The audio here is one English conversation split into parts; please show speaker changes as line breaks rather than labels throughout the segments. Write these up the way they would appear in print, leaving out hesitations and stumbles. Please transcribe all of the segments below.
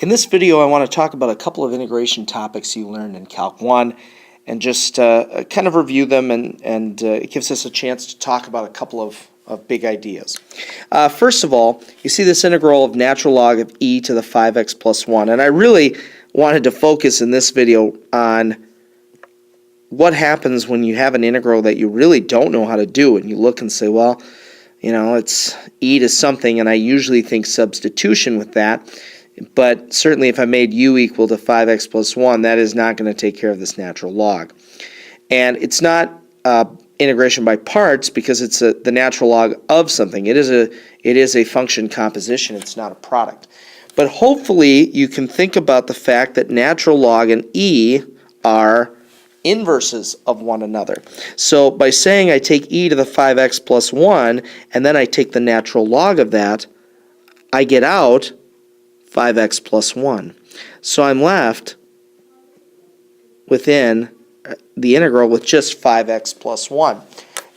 In this video, I want to talk about a couple of integration topics you learned in Calc 1 and just kind of review them, and it gives us a chance to talk about a couple of big ideas. First of all, you see this integral of natural log of e to the 5x plus 1, and I really wanted to focus in this video on what happens when you have an integral that you really don't know how to do, and you look and say, well, you know, it's e to something, and I usually think substitution with that. But certainly if I made u equal to 5x plus 1, that is not going to take care of this natural log. And it's not integration by parts because it's the natural log of something. It is a function composition. It's not a product. But hopefully you can think about the fact that natural log and e are inverses of one another. So by saying I take e to the 5x plus 1 and then I take the natural log of that, I get out 5x plus 1. So I'm left within the integral with just 5x plus 1.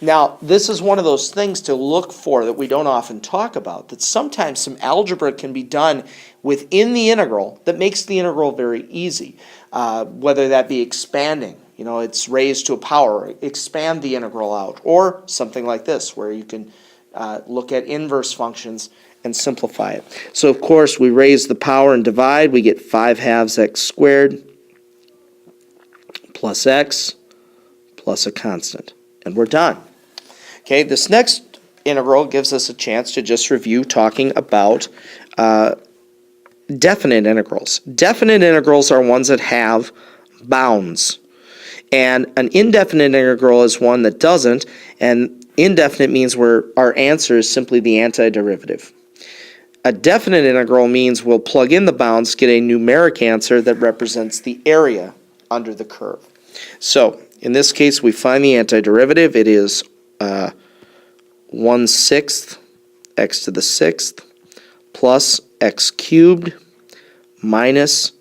Now, this is one of those things to look for that we don't often talk about, that sometimes some algebra can be done within the integral that makes the integral very easy, whether that be expanding. You know, it's raised to a power, expand the integral out, or something like this, where you can look at inverse functions and simplify it. So of course we raise the power and divide, we get 5 halves x squared plus x plus a constant, and we're done. Okay, this next integral gives us a chance to just review talking about definite integrals. Definite integrals are ones that have bounds, and an indefinite integral is one that doesn't, and indefinite means where our answer is simply the antiderivative. A definite integral means we'll plug in the bounds, get a numeric answer that represents the area under the curve. So, in this case, we find the antiderivative. It is 1/6 x to the 6th plus x cubed minus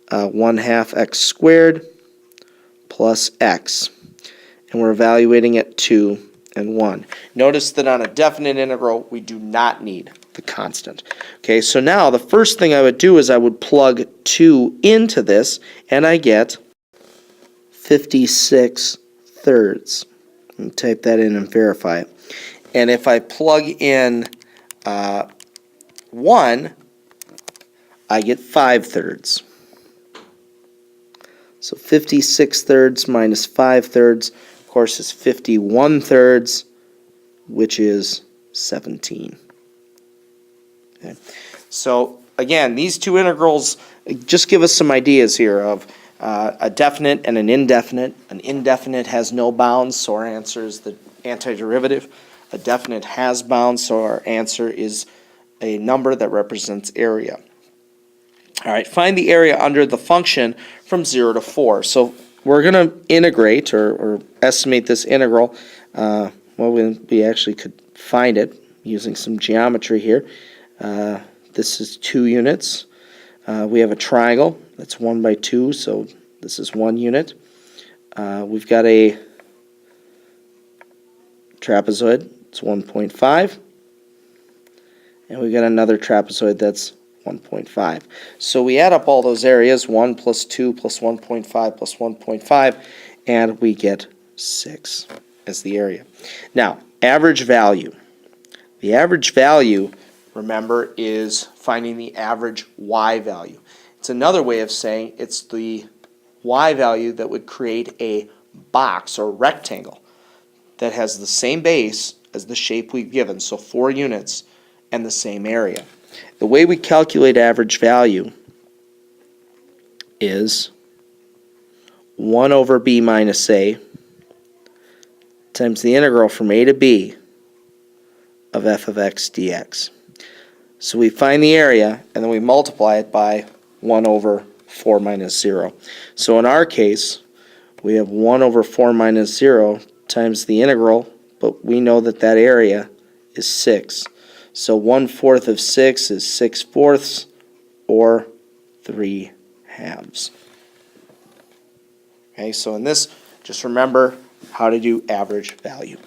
1/2 x squared plus x. And we're evaluating at 2 and 1. Notice that on a definite integral, we do not need the constant. Okay, so now the first thing I would do is I would plug 2 into this, and I get 56 thirds. And type that in and verify it. And if I plug in 1, I get 5 thirds. So 56 thirds minus 5 thirds, of course, is 51 thirds, which is 17. Okay. So again, these two integrals just give us some ideas here of a definite and an indefinite. An indefinite has no bounds, so our answer is the antiderivative. A definite has bounds, so our answer is a number that represents area. All right, find the area under the function from 0 to 4. So we're going to integrate or estimate this integral. Well, we actually could find it using some geometry here. This is 2 units. We have a triangle that's 1 by 2, so this is 1 unit. We've got a trapezoid, it's 1.5. And we've got another trapezoid that's 1.5. So we add up all those areas, 1 plus 2 plus 1.5 plus 1.5, and we get 6 as the area. Now, average value. The average value, remember, is finding the average y value. It's another way of saying it's the y value that would create a box or rectangle that has the same base as the shape we've given, so 4 units and the same area. The way we calculate average value is 1 over b minus a times the integral from a to b of f of x dx. So we find the area, and then we multiply it by 1 over 4 minus 0. So in our case, we have 1 over 4 minus 0 times the integral, but we know that that area is 6. So 1/4 of 6 is 6/4, or 3 halves. Okay, so in this, just remember how to do average value.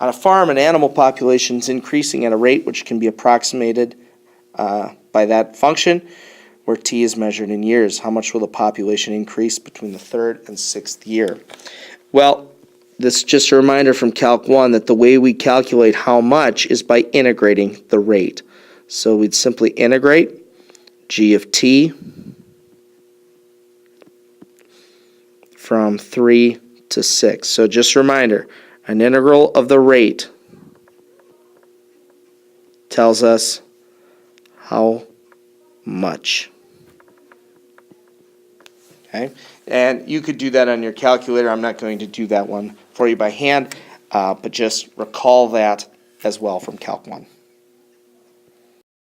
On a farm, an animal population is increasing at a rate which can be approximated by that function, where t is measured in years. How much will the population increase between the third and sixth year? Well, this is just a reminder from Calc 1 that the way we calculate how much is by integrating the rate. So we'd simply integrate g of t from 3 to 6. So just a reminder, an integral of the rate tells us how much. Okay, and you could do that on your calculator. I'm not going to do that one for you by hand, but just recall that as well from Calc 1.